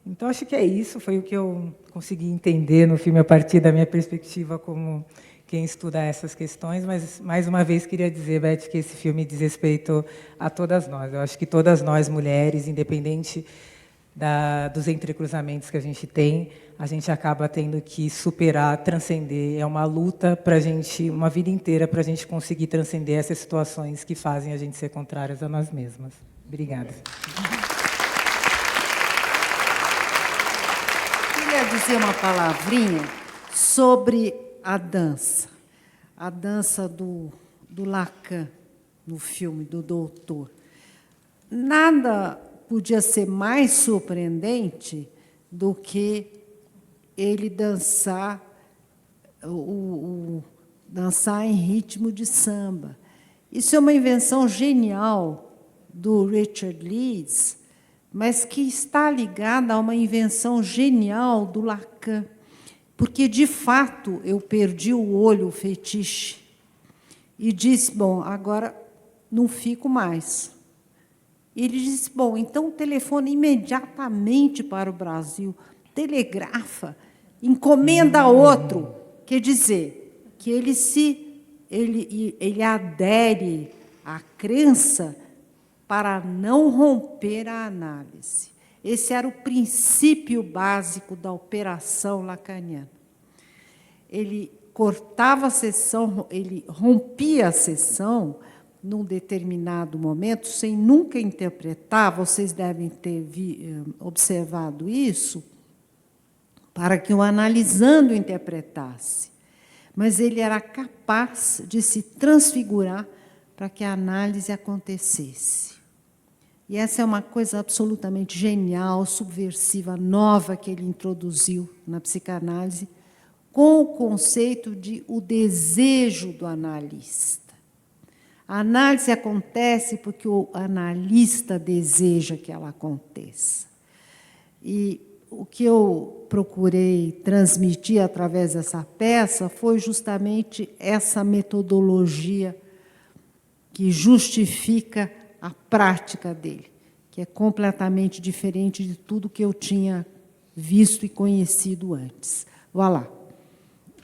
Então, acho que é isso, foi o que eu consegui entender no filme, a partir da minha perspectiva como quem estuda essas questões, mas, mais uma vez, queria dizer, Beth, que esse filme diz respeito a todas nós. Eu acho que todas nós, mulheres, independente dos entrecruzamentos que a gente acaba tendo que superar, transcender. É uma luta para a gente, uma vida inteira, para a gente conseguir transcender essas situações que fazem a gente ser contrárias a nós mesmas. Obrigada. Queria dizer uma palavrinha sobre a dança do Lacan, no filme do Doutor. Nada podia ser mais surpreendente do que ele dançar dançar em ritmo de samba. Isso é uma invenção genial do Richard Leeds, mas que está ligada a uma invenção genial do Lacan, porque, de fato, eu perdi o olho, o fetiche, e disse, bom, agora não fico mais. Ele disse, bom, então telefone imediatamente para o Brasil, telegrafa, encomenda outro. Quer dizer, que ele adere à crença para não romper a análise. Esse era o princípio básico da operação lacaniana. Ele cortava a sessão, ele rompia a sessão num determinado momento, sem nunca interpretar, vocês devem ter observado isso, para que o analisando interpretasse. Mas ele era capaz de se transfigurar para que a análise acontecesse. E essa é uma coisa absolutamente genial, subversiva, nova que ele introduziu na psicanálise, com o conceito de o desejo do analista. A análise acontece porque o analista deseja que ela aconteça. E o que eu procurei transmitir através dessa peça foi justamente essa metodologia que justifica a prática dele, que é completamente diferente de tudo que eu tinha visto e conhecido antes. Vá lá.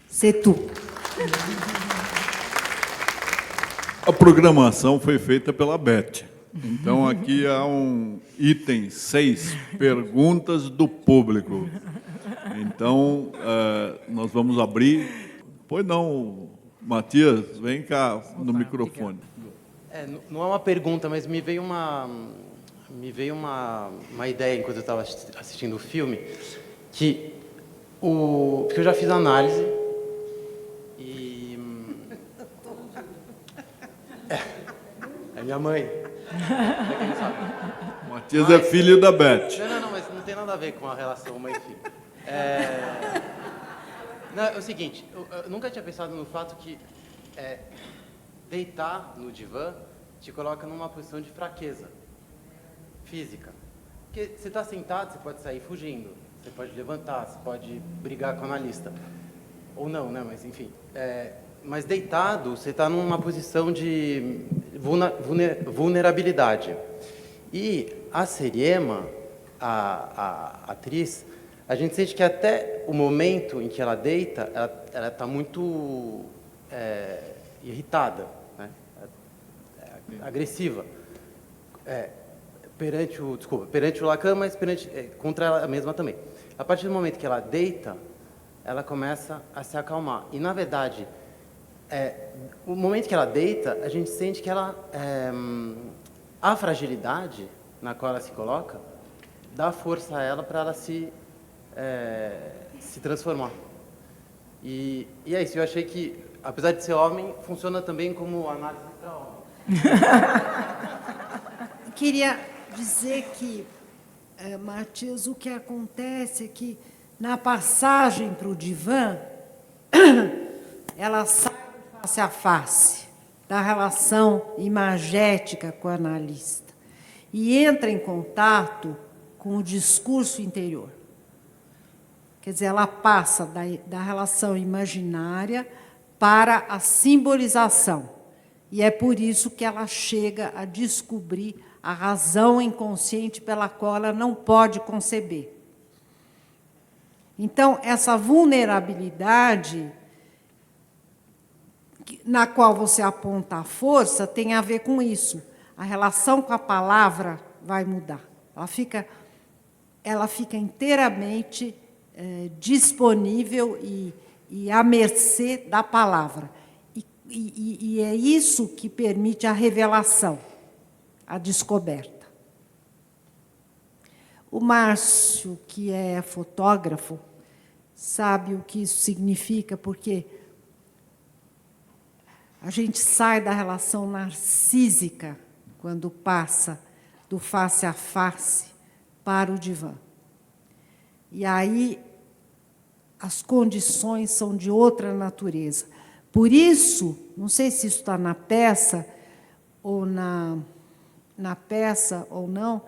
C'est tout. A programação foi feita pela Beth. Então, aqui há um item 6, perguntas do público. Então, nós vamos abrir. Pois não, Matias, vem cá no microfone. Não é uma pergunta, mas me veio uma ideia enquanto eu estava assistindo o filme, porque eu já fiz análise É minha mãe. Como é que ele sabe? Matias é filho da Beth. Não, mas não tem nada a ver com a relação mãe e filho. Não, é o seguinte, eu nunca tinha pensado no fato que deitar no divã te coloca numa posição de fraqueza física. Porque você está sentado, você pode sair fugindo, você pode levantar, você pode brigar com o analista. Ou não, né? Mas enfim. Mas deitado, você está numa posição de vulnerabilidade. E a Seriema, a atriz, a gente sente que até o momento em que ela deita, ela está muito irritada, né? Agressiva. Perante o Lacan, mas contra ela mesma também. A partir do momento que ela deita, ela começa a se acalmar. E, na verdade, o momento que ela deita, a gente sente que a fragilidade na qual ela se coloca dá força a ela para ela se transformar. E é isso. Eu achei que, apesar de ser homem, funciona também como análise para homem. Queria dizer que, Matias, o que acontece é que, na passagem para o divã, ela sai face a face da relação imagética com o analista e entra em contato com o discurso interior. Quer dizer, ela passa da relação imaginária para a simbolização. E é por isso que ela chega a descobrir a razão inconsciente pela qual ela não pode conceber. Então, essa vulnerabilidade na qual você aponta a força tem a ver com isso. A relação com a palavra vai mudar. Ela fica inteiramente disponível e à mercê da palavra. E é isso que permite a revelação, a descoberta. O Márcio, que é fotógrafo, sabe o que isso significa, porque a gente sai da relação narcísica quando passa do face a face para o divã. E aí as condições são de outra natureza. Por isso, não sei se isso está na peça ou na peça ou não,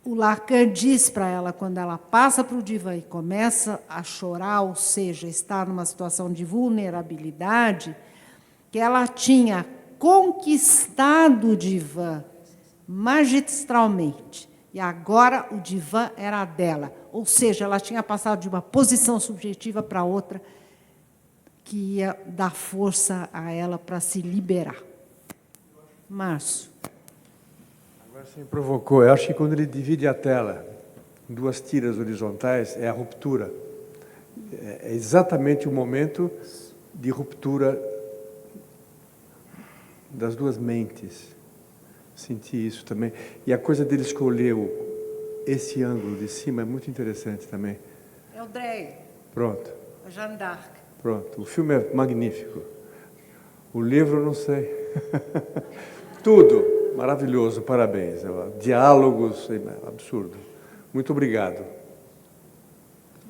o Lacan diz para ela, quando ela passa para o divã e começa a chorar, ou seja, está numa situação de vulnerabilidade, que ela tinha conquistado o divã magistralmente, e agora o divã era dela. Ou seja, ela tinha passado de uma posição subjetiva para outra, que ia dar força a ela para se liberar. Márcio. Agora você me provocou. Eu acho que quando ele divide a tela em duas tiras horizontais, é a ruptura. É exatamente o momento de ruptura das duas mentes. Senti isso também. E a coisa dele escolher esse ângulo de cima é muito interessante também. É o Drey. Pronto. A Jeanne d'Arc. Pronto. O filme é magnífico. O livro, não sei. Tudo maravilhoso, parabéns. Diálogos, absurdo. Muito obrigado.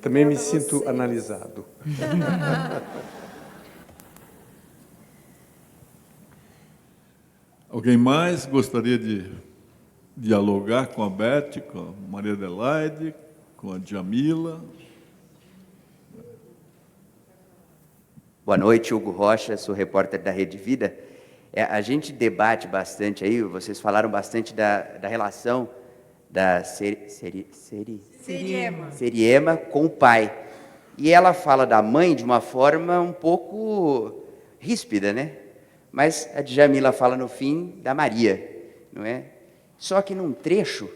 Também me sinto analisado. Alguém mais gostaria de dialogar com a Beth, com a Maria Adelaide, com a Djamila? Boa noite, Hugo Rocha, sou repórter da Rede Vida. A gente debate bastante aí, vocês falaram bastante da relação da Seriema com o pai. E ela fala da mãe de uma forma um pouco ríspida, né? Mas a Djamila fala no fim da Maria, não é? Só que num trecho,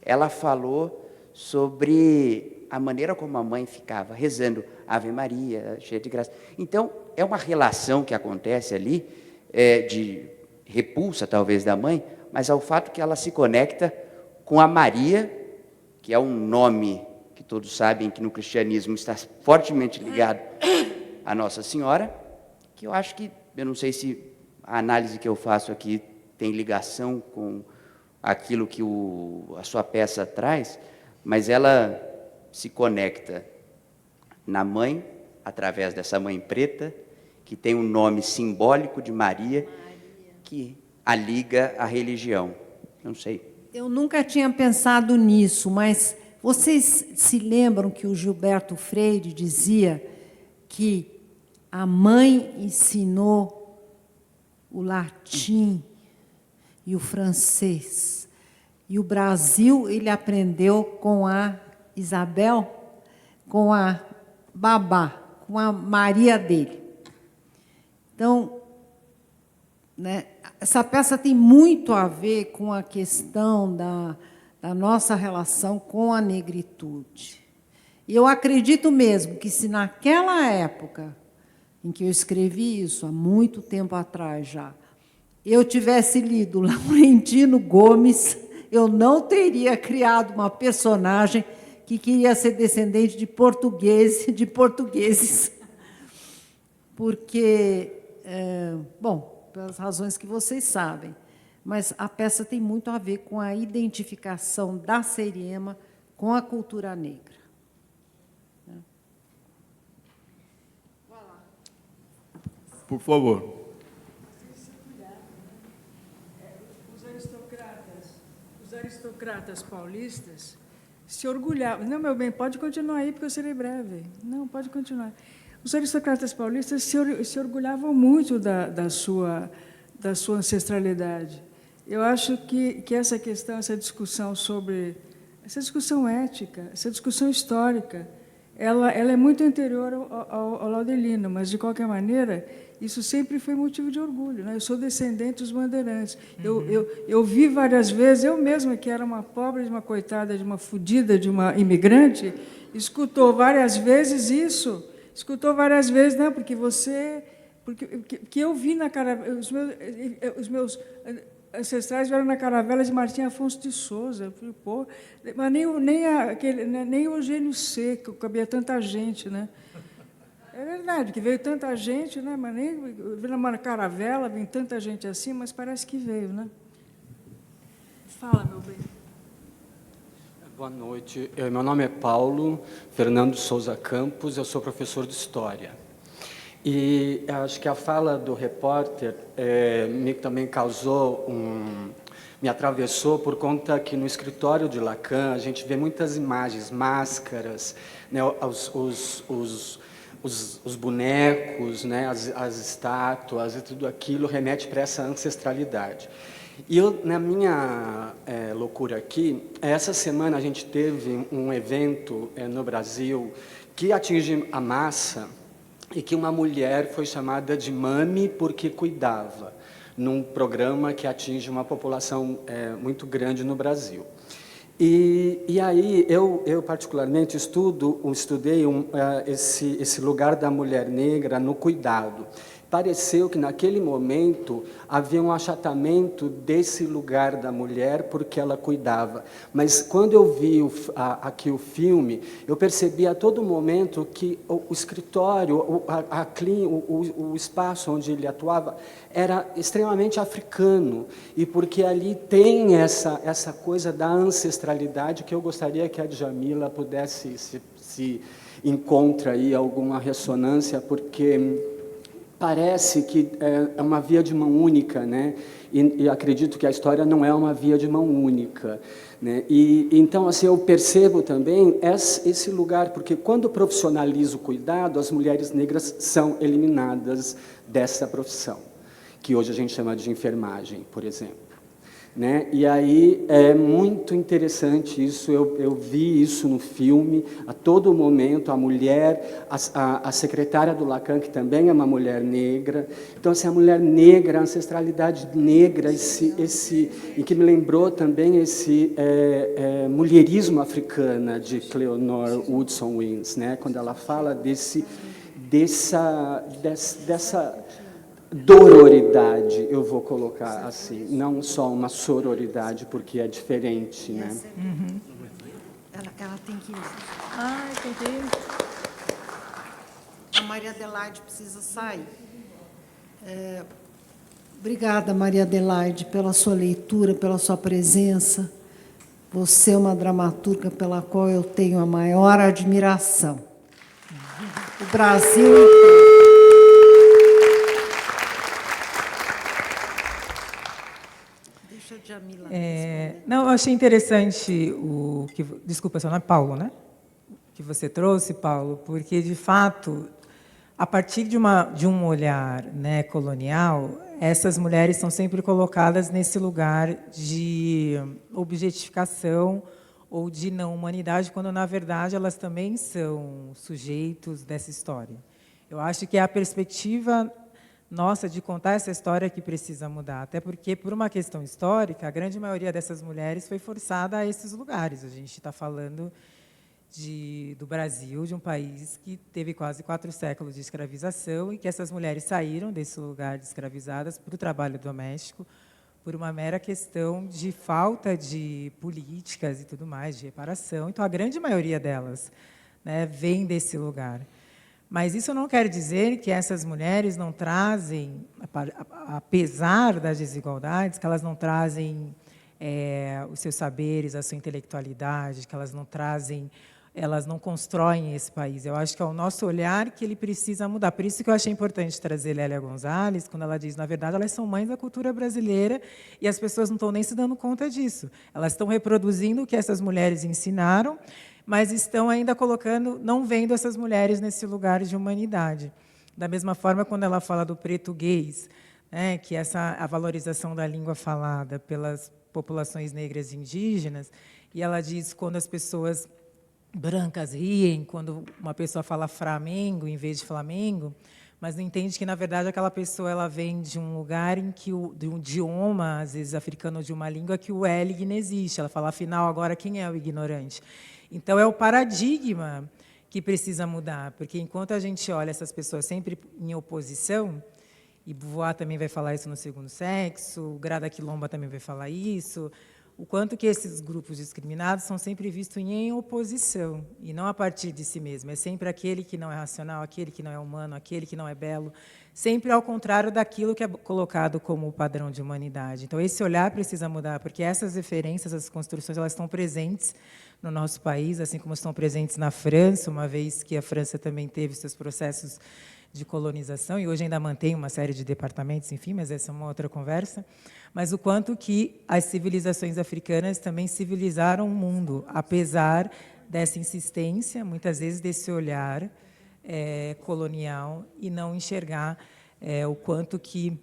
ela falou sobre a maneira como a mãe ficava rezando Ave Maria, cheia de graça. Então, é uma relação que acontece ali, de repulsa, talvez, da mãe, mas ao fato que ela se conecta com a Maria, que é um nome que todos sabem que no cristianismo está fortemente ligado à Nossa Senhora, que eu acho que, eu não sei se a análise que eu faço aqui tem ligação com aquilo que a sua peça traz, mas ela se conecta na mãe, através dessa mãe preta, que tem um nome simbólico de Maria, que a liga à religião. Não sei. Eu nunca tinha pensado nisso, mas vocês se lembram que o Gilberto Freire dizia que a mãe ensinou o latim e o francês, e o Brasil ele aprendeu com a Isabel, com a babá, com a Maria dele. Então, né, essa peça tem muito a ver com a questão da nossa relação com a negritude. E eu acredito mesmo que se naquela época em que eu escrevi isso, há muito tempo atrás já, eu tivesse lido Laurentino Gomes, eu não teria criado uma personagem que queria ser descendente de portugueses. Porque, bom, pelas razões que vocês sabem, mas a peça tem muito a ver com a identificação da Seriema com a cultura negra. Por favor. Os aristocratas paulistas se orgulhavam. Não, meu bem, pode continuar aí, porque eu serei breve. Não, pode continuar. Os aristocratas paulistas se orgulhavam muito da sua ancestralidade. Eu acho que essa questão, essa discussão ética, essa discussão histórica, ela é muito anterior ao Laudelino, mas, de qualquer maneira, isso sempre foi motivo de orgulho, né? Eu sou descendente dos bandeirantes. Eu vi várias vezes, eu mesma, que era uma pobre, de uma coitada, de uma fudida, de uma imigrante, escutou várias vezes isso. Escutou várias vezes, não, porque que eu vi na caravela, os meus ancestrais vieram na caravela de Martim Afonso de Souza. Eu falei, pô, mas nem o Eugênio Seco, cabia tanta gente, né? É verdade, que veio tanta gente, né? Mas nem veio numa caravela, vem tanta gente assim, mas parece que veio, né? Fala, meu bem. Boa noite. Meu nome é Paulo Fernando Souza Campos, eu sou professor de História. E acho que a fala do repórter me também me atravessou por conta que no escritório de Lacan a gente vê muitas imagens, máscaras, né, os bonecos, né, as estátuas e tudo aquilo remete para essa ancestralidade. E eu, na minha loucura aqui, essa semana a gente teve um evento no Brasil que atinge a massa e que uma mulher foi chamada de mami porque cuidava, num programa que atinge uma população muito grande no Brasil. E aí eu particularmente estudei esse lugar da mulher negra no cuidado. Pareceu que, naquele momento, havia um achatamento desse lugar da mulher porque ela cuidava. Mas, quando eu vi aqui o filme, eu percebi a todo momento que o escritório, o espaço onde ele atuava, era extremamente africano. E porque ali tem essa coisa da ancestralidade que eu gostaria que a Djamila pudesse se encontre aí alguma ressonância, porque parece que é uma via de mão única, né? E acredito que a história não é uma via de mão única, né? E então, assim, eu percebo também esse lugar, porque quando profissionaliza o cuidado, as mulheres negras são eliminadas dessa profissão, que hoje a gente chama de enfermagem, por exemplo. Né? E aí é muito interessante isso, eu vi isso no filme, a todo momento, a mulher, a secretária do Lacan, que também é uma mulher negra, então, assim, a mulher negra, a ancestralidade negra, e que me lembrou também esse mulherismo africana de Cleonor Woodson Wins, né? Quando ela fala dessa dororidade, eu vou colocar assim, não só uma sororidade, porque é diferente, né? Uhum. Ela tem que ir. Tem que ir. A Maria Adelaide precisa sair. Obrigada, Maria Adelaide, pela sua leitura, pela sua presença. Você é uma dramaturga pela qual eu tenho a maior admiração. O Brasil inteiro. Deixa a Djamila responder. Não, eu achei interessante o que... Desculpa, seu nome é Paulo, né? Que você trouxe, Paulo, porque, de fato, a partir de um olhar, né, colonial, essas mulheres são sempre colocadas nesse lugar de objetificação ou de não humanidade, quando, na verdade, elas também são sujeitos dessa história. Eu acho que é a perspectiva nossa de contar essa história que precisa mudar, até porque, por uma questão histórica, a grande maioria dessas mulheres foi forçada a esses lugares. A gente está falando do Brasil, de um país que teve quase 4 séculos de escravização e que essas mulheres saíram desse lugar de escravizadas para o trabalho doméstico por uma mera questão de falta de políticas e tudo mais, de reparação. Então, a grande maioria delas, né, vem desse lugar. Mas isso não quer dizer que essas mulheres não trazem, apesar das desigualdades, que elas não trazem os seus saberes, a sua intelectualidade, que elas não constroem esse país. Eu acho que é o nosso olhar que ele precisa mudar. Por isso que eu achei importante trazer Lélia Gonzalez, quando ela diz, na verdade, elas são mães da cultura brasileira e as pessoas não estão nem se dando conta disso. Elas estão reproduzindo o que essas mulheres ensinaram, mas estão ainda colocando, não vendo essas mulheres nesse lugar de humanidade. Da mesma forma, quando ela fala do português, né, que a valorização da língua falada pelas populações negras e indígenas, e ela diz quando as pessoas brancas riem, quando uma pessoa fala Flamengo em vez de Flamengo, mas não entende que, na verdade, aquela pessoa ela vem de um lugar em que de um idioma, às vezes africano, de uma língua que o L não existe. Ela fala, afinal, agora quem é o ignorante? Então, é o paradigma que precisa mudar, porque enquanto a gente olha essas pessoas sempre em oposição, e Beauvoir também vai falar isso no Segundo Sexo, o Grada Quilomba também vai falar isso, o quanto que esses grupos discriminados são sempre vistos em oposição, e não a partir de si mesmo. É sempre aquele que não é racional, aquele que não é humano, aquele que não é belo, sempre ao contrário daquilo que é colocado como o padrão de humanidade. Então, esse olhar precisa mudar, porque essas referências, essas construções, elas estão presentes no nosso país, assim como estão presentes na França, uma vez que a França também teve seus processos de colonização, e hoje ainda mantém uma série de departamentos, enfim, mas essa é uma outra conversa, mas o quanto que as civilizações africanas também civilizaram o mundo, apesar dessa insistência, muitas vezes, desse olhar colonial, e não enxergar o quanto que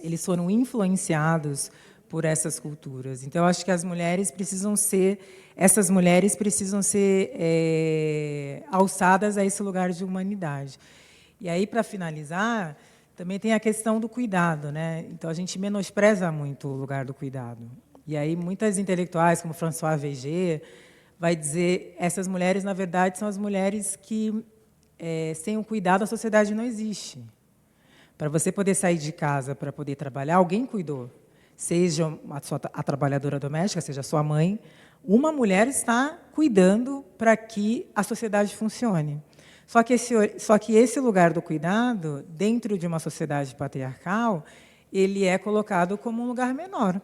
eles foram influenciados por essas culturas. Então, eu acho que essas mulheres precisam ser alçadas a esse lugar de humanidade. E aí, para finalizar, também tem a questão do cuidado, né? Então, a gente menospreza muito o lugar do cuidado. E aí, muitas intelectuais, como François Véger, vai dizer essas mulheres, na verdade, são as mulheres que, sem o cuidado, a sociedade não existe. Para você poder sair de casa, para poder trabalhar, alguém cuidou. Seja a trabalhadora doméstica, seja a sua mãe, uma mulher está cuidando para que a sociedade funcione. Só que esse lugar do cuidado, dentro de uma sociedade patriarcal, ele é colocado como um lugar menor.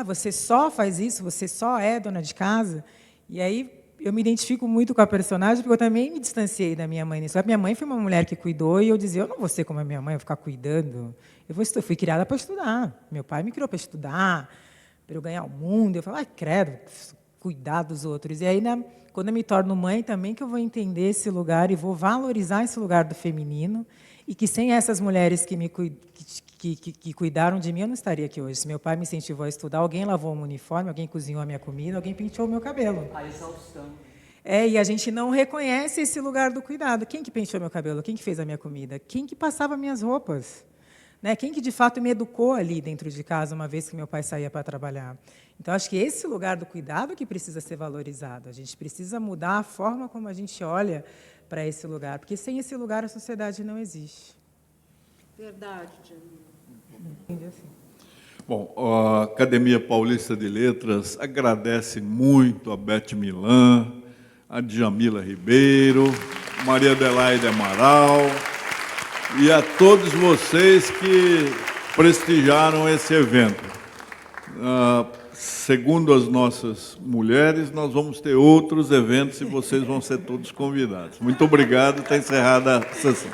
Você só faz isso, você só é dona de casa. E aí eu me identifico muito com a personagem, porque eu também me distanciei da minha mãe nisso. A minha mãe foi uma mulher que cuidou, e eu dizia, eu não vou ser como a minha mãe, eu vou ficar cuidando. Eu fui criada para estudar. Meu pai me criou para estudar, para eu ganhar o mundo. Eu falo, credo, cuidar dos outros. E aí, quando eu me torno mãe, também que eu vou entender esse lugar e vou valorizar esse lugar do feminino, e que sem essas mulheres que cuidaram de mim, eu não estaria aqui hoje. Se meu pai me incentivou a estudar, alguém lavou um uniforme, alguém cozinhou a minha comida, alguém penteou o meu cabelo. A exaustão. E a gente não reconhece esse lugar do cuidado. Quem que penteou meu cabelo? Quem que fez a minha comida? Quem que passava minhas roupas? Né? Quem que, de fato, me educou ali dentro de casa, uma vez que meu pai saía para trabalhar? Então, acho que esse lugar do cuidado que precisa ser valorizado. A gente precisa mudar a forma como a gente olha para esse lugar, porque sem esse lugar a sociedade não existe. Verdade, Djamila. Bom, a Academia Paulista de Letras agradece muito a Beth Milan, a Djamila Ribeiro, Maria Adelaide Amaral, e a todos vocês que prestigiaram esse evento. Segundo as nossas mulheres, nós vamos ter outros eventos e vocês vão ser todos convidados. Muito obrigado, está encerrada a sessão.